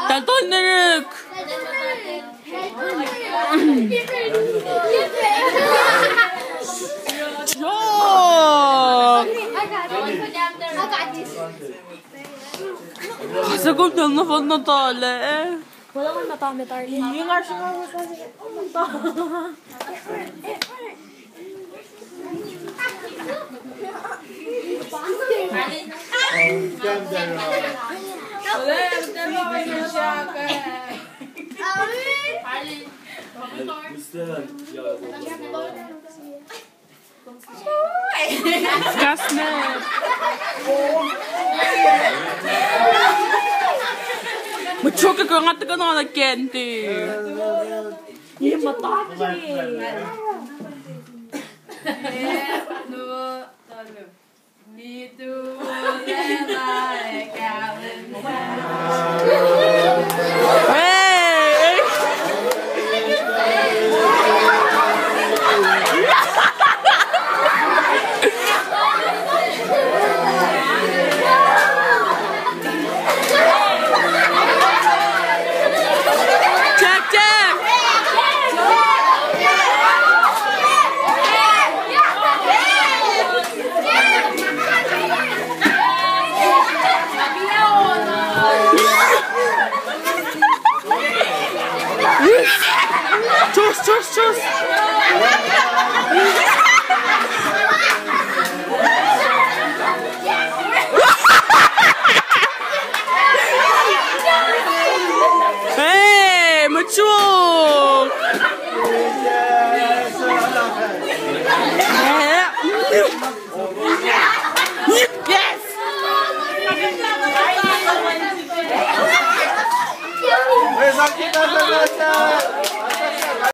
Daltonik! Çok! Sagot niya na fan na tali eh. Wala kang natami, Tarly. Hindi nga siya Kasmet. Machoke ko nga taga na nagkente. Yung matake. Hey! Check, check! Chus, chus, chus! Hey, mature! Yes! Sakit na sa